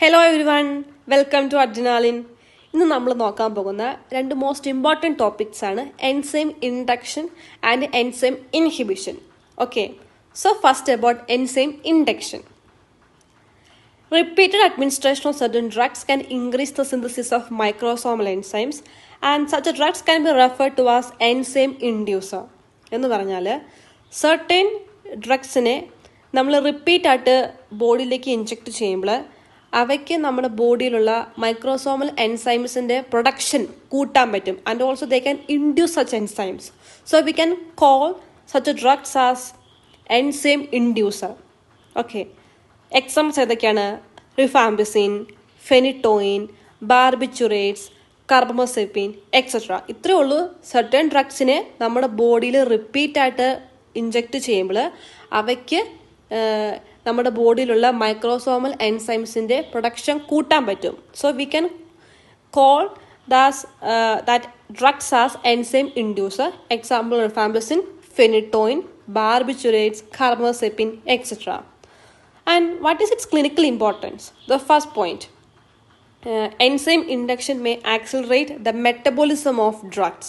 Hello everyone, welcome to Adrenaline. ഇന്ന് നമ്മൾ നോക്കാൻ പോകുന്ന രണ്ട് മോസ്റ്റ് ഇമ്പോർട്ടൻറ്റ് ടോപ്പിക്സ് ആണ് enzyme induction and enzyme inhibition. Okay, so first about enzyme induction. Repeated administration of certain drugs can increase the synthesis of microsomal enzymes and such drugs can be referred to as enzyme inducer. എന്ന് പറഞ്ഞാൽ certain ഡ്രഗ്സിനെ നമ്മൾ റിപ്പീറ്റായിട്ട് ബോഡിയിലേക്ക് inject ചെയ്യുമ്പോൾ അവയ്ക്ക് നമ്മുടെ ബോഡിയിലുള്ള microsomal എൻസൈംസിൻ്റെ production കൂട്ടാൻ പറ്റും. And also they can induce such enzymes. So we can call such drugs as enzyme inducer. Okay, examples ഏതൊക്കെയാണ്? Rifampicin, phenytoin, barbiturates, carbamazepine etcetera. ഇത്രയേ ഉള്ളൂ സർട്ടൻ ഡ്രഗ്സിനെ നമ്മുടെ ബോഡിയിൽ റിപ്പീറ്റായിട്ട് ഇൻജെക്റ്റ് ചെയ്യുമ്പോൾ അവയ്ക്ക് നമ്മുടെ ബോഡിയിലുള്ള മൈക്രോസോമൽ എൻസൈംസിൻ്റെ പ്രൊഡക്ഷൻ കൂട്ടാൻ പറ്റും. So we can call that drugs as enzyme inducer. Example rifampicin, phenytoin, barbiturates, carbamazepine etcetera. And what is its clinical importance? The first point, enzyme induction may accelerate the metabolism of drugs.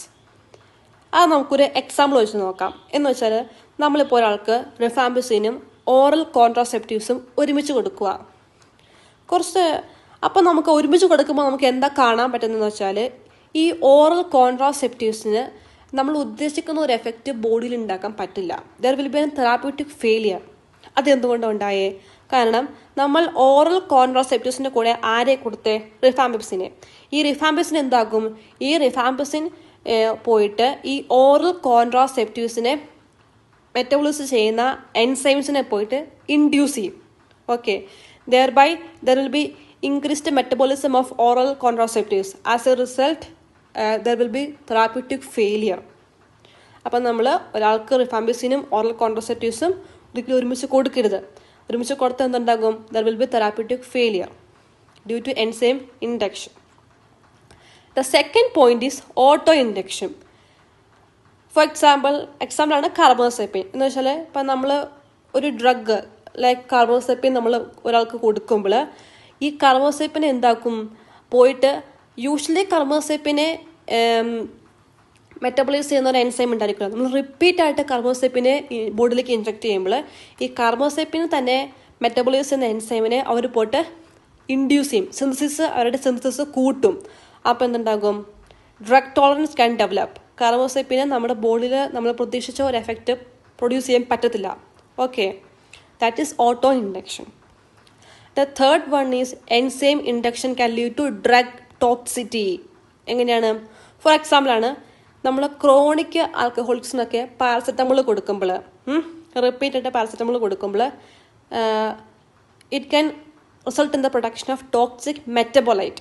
അത് നമുക്കൊരു example വെച്ച് നോക്കാം. എന്ന് വെച്ചാൽ നമ്മളിപ്പോൾ ഒരാൾക്ക് റിഫാംപിസിനും oral കോൺട്രാസെപ്റ്റീവ്സും ഒരുമിച്ച് കൊടുക്കുക. അപ്പോൾ നമുക്ക് ഒരുമിച്ച് കൊടുക്കുമ്പോൾ നമുക്ക് എന്താ കാണാൻ പറ്റുന്നതെന്ന് വെച്ചാൽ ഈ ഓറൽ കോൺട്രാസെപ്റ്റീവ്സിന് നമ്മൾ ഉദ്ദേശിക്കുന്ന ഒരു എഫക്റ്റ് ബോഡിയിൽ ഉണ്ടാക്കാൻ പറ്റില്ല. There will B N therapeutic failure. അതെന്തുകൊണ്ടാണ് ഉണ്ടായേ? കാരണം നമ്മൾ ഓറൽ കോൺട്രാസെപ്റ്റീവ്സിൻ്റെ കൂടെ ആരെ കൊടുത്തേ? റിഫാംപിസിനെ. ഈ റിഫാംപിസിൻ എന്താക്കും? ഈ റിഫാംപിസിൻ പോയിട്ട് ഈ ഓറൽ കോൺട്രാസെപ്റ്റീവ്സിനെ മെറ്റബോളിസ് ചെയ്യുന്ന എൻസൈംസിനെ പോയിട്ട് ഇൻഡ്യൂസ് ചെയ്യും. Okay, thereby there will be increased metabolism of oral contraceptives. As a result there will be therapeutic failure. അപ്പം നമ്മൾ ഒരാൾക്ക് റിഫാംപിസിനും ഓറൽ കോൺട്രാസെപ്റ്റീവ്സും ഒരിക്കലും ഒരുമിച്ച് കൊടുക്കരുത്. ഒരുമിച്ച് കൊടുത്താൽ എന്തുണ്ടാകും? There will be therapeutic failure due to enzyme induction. The second point is auto induction. For എക്സാമ്പിളാണ് കാർബമസെപ്പിൻ. എന്ന് വെച്ചാൽ ഇപ്പം നമ്മൾ ഒരു ഡ്രഗ് ലൈക്ക് കാർബമസെപ്പിൻ നമ്മൾ ഒരാൾക്ക് കൊടുക്കുമ്പോൾ ഈ കാർബമസെപ്പിനെ എന്താക്കും? പോയിട്ട് യൂഷ്വലി കാർബമസെപ്പിനെ മെറ്റബോളൈസ് ചെയ്യുന്ന ഒരു എൻസൈം ഉണ്ടായിരിക്കില്ല. നമ്മൾ റിപ്പീറ്റായിട്ട് കാർബോസെപ്പിനെ ബോഡിയിലേക്ക് ഇൻജെക്ട് ചെയ്യുമ്പോൾ ഈ കാർബോസെപ്പിന് തന്നെ മെറ്റബോളൈസ് ചെയ്യുന്ന എൻസൈമിനെ അവർ പോയിട്ട് ഇൻഡ്യൂസ് ചെയ്യും. അവരുടെ സിന്തസിസ് കൂട്ടും. അപ്പോൾ എന്തുണ്ടാകും? Drug tolerance can develop. കാർബോസെപ്പിനെ നമ്മുടെ ബോഡിയിൽ നമ്മൾ പ്രതീക്ഷിച്ച ഒരു എഫക്റ്റ് പ്രൊഡ്യൂസ് ചെയ്യാൻ പറ്റത്തില്ല. Okay, that is auto induction. The third one is enzyme induction can lead to drug toxicity. എങ്ങനെയാണ്? ഫോർ എക്സാമ്പിളാണ് നമ്മൾ ക്രോണിക് ആൽക്കഹോളിക്സിനൊക്കെ പാരസെറ്റമോൾ കൊടുക്കുമ്പോൾ, റിപ്പീറ്റായിട്ട് പാരസെറ്റമോൾ കൊടുക്കുമ്പോൾ it can result in the production of toxic metabolite.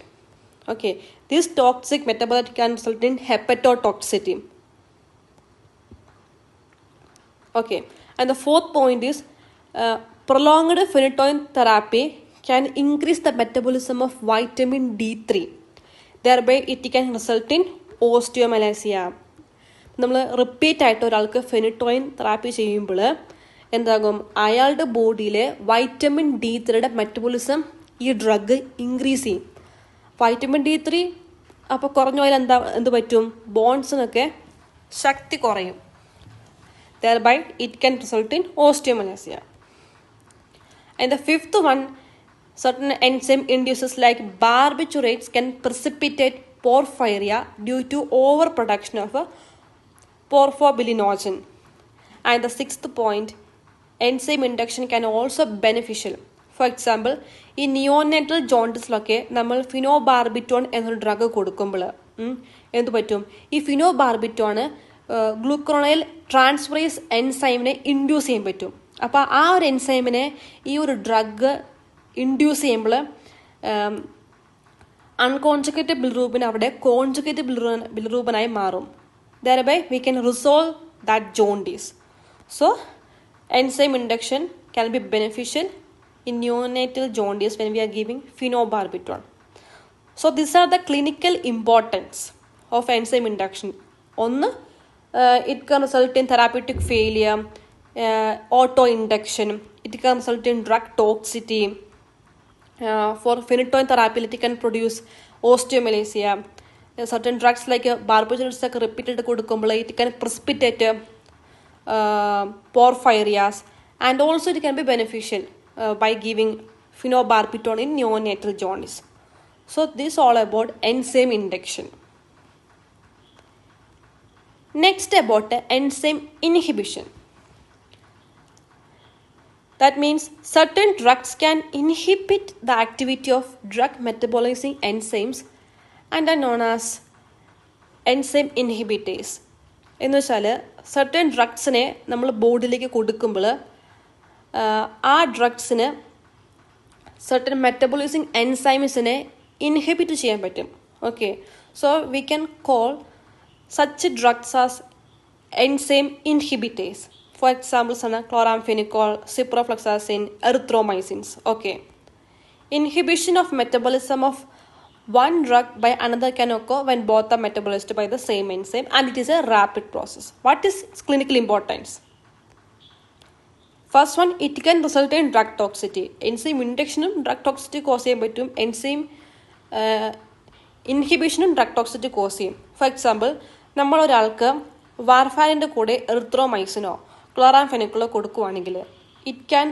Okay, this toxic metabolite can result in hepatotoxicity. Okay, and the fourth point is prolonged phenytoin therapy can increase the metabolism of vitamin D3. Thereby it can result in osteomalacia. നമ്മൾ റിപ്പീറ്റായിട്ട് ഒരാൾക്ക് phenytoin therapy ചെയ്യുമ്പോൾ എന്താകും? അയാളുടെ body vitamin D3യുടെ metabolism ഈ drug increase ചെയ്യും. Vitamin D3 അപ്പോൾ കുറഞ്ഞ പോയാൽ എന്ത് പറ്റും? ബോൺസിനൊക്കെ ശക്തി കുറയും. Thereby it can result in osteomalacia. And the fifth one, certain enzyme inducers like barbiturates can precipitate porphyria due to overproduction of porphobilinogen. And the sixth point, enzyme induction can also beneficial. For example, ഈ neonatal ജോണ്ടിസിലൊക്കെ നമ്മൾ ഫിനോബാർബിറ്റോൺ എന്നൊരു drug കൊടുക്കുമ്പോൾ എന്ത് പറ്റും? ഈ ഫിനോബാർബിറ്റോണ് ഗ്ലൂക്കറോണൈൽ transferase എൻസൈമിനെ induce ചെയ്യാൻ പറ്റും. അപ്പോൾ ആ ഒരു എൻസൈമിനെ ഈ ഒരു ഡ്രഗ് ഇൻഡ്യൂസ് ചെയ്യുമ്പോൾ അൺകോൺജുഗേറ്റഡ് ബിൽറൂബിൻ അവിടെ കോൺജുഗേറ്റഡ് ബിൽറൂബിനായി മാറും. Thereby we can resolve that jaundice. So enzyme induction can be beneficial in neonatal jaundice when we are giving phenobarbitone. So this are the clinical importance of enzyme induction. ഒന്ന്, it can result in therapeutic failure. auto induction. It can result in drug toxicity. For phenytoin therapy, it can produce osteomalacia. Certain drugs like barbiturates ഒക്കെ repeated കൊടുക്കുമ്പോൾ it can precipitate porphyrias, and also it can be beneficial by giving phenobarbital in neonatal jaundice. So this all about enzyme induction. Next about enzyme inhibition. That means certain drugs can inhibit the activity of drug metabolizing enzymes and are known as enzyme inhibitors. എന്ന് വെച്ചാൽ certain ഡ്രഗ്സിനെ നമ്മൾ ബോഡിയിലേക്ക് കൊടുക്കുമ്പോൾ ആ ഡ്രഗ്സിന് certain മെറ്റബോളിസിങ് എൻസൈംസിനെ inhibit ചെയ്യാൻ പറ്റും. Okay, so we can call such drugs as enzyme inhibitors. For examples are chloramphenicol, ciprofloxacin, erythromycins. Okay. Inhibition of metabolism of one drug by another can occur when both are metabolized by the same enzyme, and it is a rapid process. What is its clinical importance? First one, it can result in drug toxicity. Enzyme induction drug toxicity cause ചെയ്യാൻ പറ്റും. Enzyme inhibition drug toxicity cause ചെയ്യും. For example, നമ്മൾ ഒരാൾക്ക് വാർഫാരിൻ്റെ കൂടെ എറിത്രോമൈസിനോ ക്ലോറാംഫെനിക്കലോ കൊടുക്കുകയാണെങ്കിൽ it can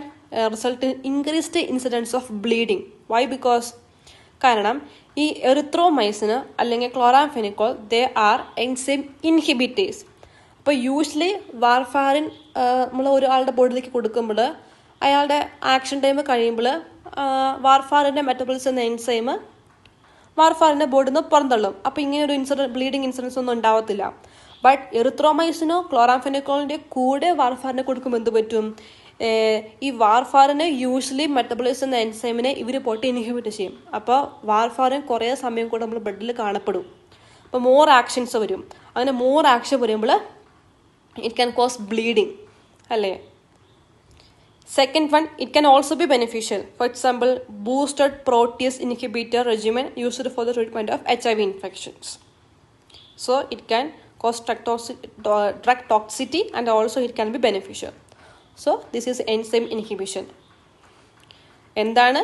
result in increased incidence of bleeding. Why? Because കാരണം ഈ എറിത്രോമൈസിന് അല്ലെങ്കിൽ ക്ലോറാംഫെനിക്കോൾ ദേ ആർ എൻസൈം ഇൻഹിബിറ്റേഴ്സ്. അപ്പോൾ യൂഷ്വലി വാർഫാരിൻ നമ്മൾ ഒരാളുടെ ബോഡിയിലേക്ക് കൊടുക്കുമ്പോൾ അയാളുടെ ആക്ഷൻ ടൈം കഴിയുമ്പോൾ വാർഫാറിൻ്റെ മെറ്റബോളിസം എന്ന എൻസൈം വാർഫാറിൻ്റെ ബോഡിയിൽ നിന്ന് പുറന്തള്ളും. അപ്പോൾ ഇങ്ങനെ ഒരു ബ്ലീഡിങ് ഇൻസിഡൻസ് ഒന്നും ഉണ്ടാവത്തില്ല. ബട്ട് എറിത്രോമൈസിനോ ക്ലോറാംഫെനിക്കോളിൻ്റെ കൂടെ വാർഫാറിനെ കൊടുക്കുമ്പോൾ എന്ത് പറ്റും? ഈ വാർഫാറിന് യൂഷ്വലി മെറ്റബോളിസം എന്ന എൻസൈമിനെ ഇവർ പോയിട്ട് ഇൻഹിബിറ്റ് ചെയ്യും. അപ്പോൾ വാർഫാറിൻ കുറേ സമയം കൂടെ നമ്മൾ ബ്ലഡിൽ കാണപ്പെടും. അപ്പോൾ മോർ ആക്ഷൻസ് വരും. അങ്ങനെ മോർ ആക്ഷൻ വരുമ്പോൾ ഇറ്റ് ക്യാൻ കോസ് ബ്ലീഡിങ് അല്ലേ. Second one, it can also be beneficial. For example, boosted Proteus inhibitor regimen used for the treatment of HIV infections. So it can cause drug toxicity and also it can be beneficial. So this is enzyme inhibition. എന്താണ്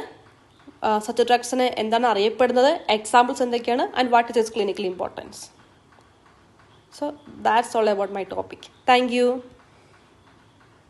such ഡ്രഗ്സിന് എന്താണ് അറിയപ്പെടുന്നത്, examples എന്തൊക്കെയാണ്, and what is it's clinical importance. So that's all about my topic. Thank you.